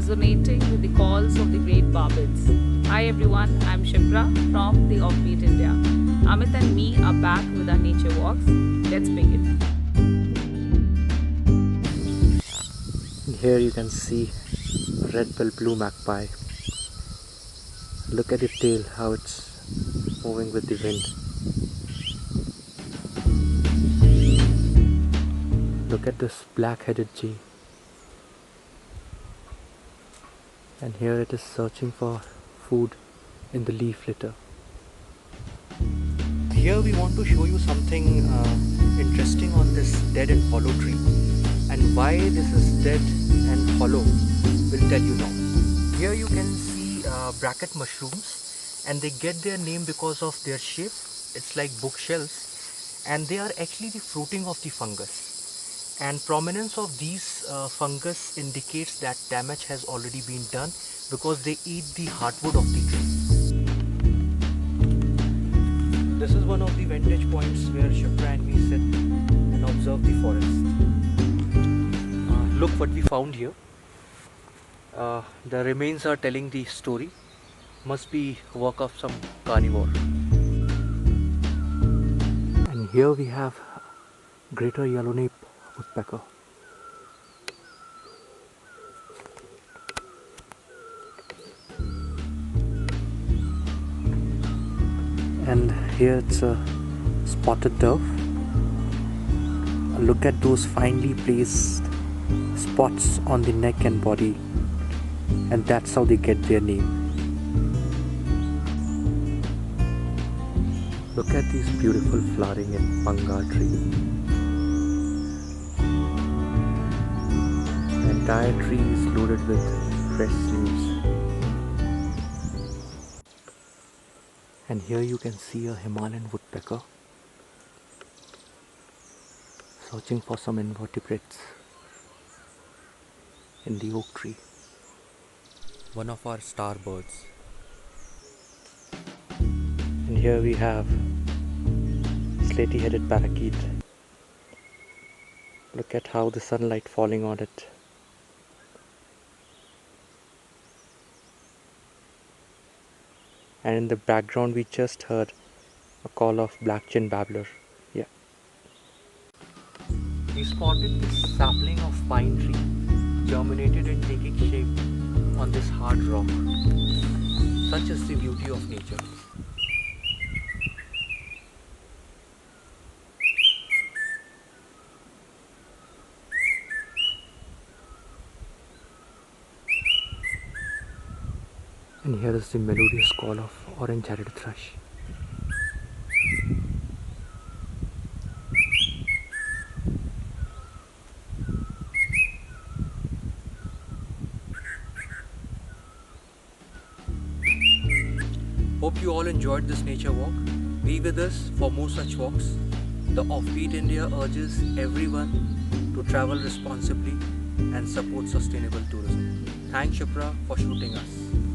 resonating with the calls of the great barbets. Hi everyone, I'm Shipra from the Offbeat India. Amit and me are back with our nature walks. Let's begin. Here you can see a red-billed blue magpie. Look at its tail, how it's moving with the wind. Look at this black-headed jay. And here it is searching for food in the leaf litter. Here we want to show you something interesting on this dead and hollow tree. And why this is dead and hollow, we'll tell you now. Here you can see bracket mushrooms, and they get their name because of their shape. It's like bookshelves, and they are actually the fruiting of the fungus. And prominence of these fungus indicates that damage has already been done because they eat the hardwood of the tree. This is one of the vantage points where Shipra and me sit and observe the forest. Look what we found here. The remains are telling the story. Must be work of some carnivore. And here we have greater yellow-nape woodpecker. And here it's a spotted dove. Look at those finely placed spots on the neck and body, and that's how they get their name. Look at these beautiful flowering in Panga tree. The entire tree is loaded with fresh leaves. And here you can see a Himalayan woodpecker searching for some invertebrates in the oak tree. One of our star birds. And here we have slaty-headed parakeet. Look at how the sunlight falling on it. And in the background we just heard a call of black-chinned babbler. Yeah. We spotted this sapling of pine tree, germinated and taking shape on this hard rock. Such is the beauty of nature. And here is the melodious call of Orange Headed Thrush. Hope you all enjoyed this nature walk. Be with us for more such walks. The Offbeat India urges everyone to travel responsibly and support sustainable tourism. Thanks Shipra for shooting us.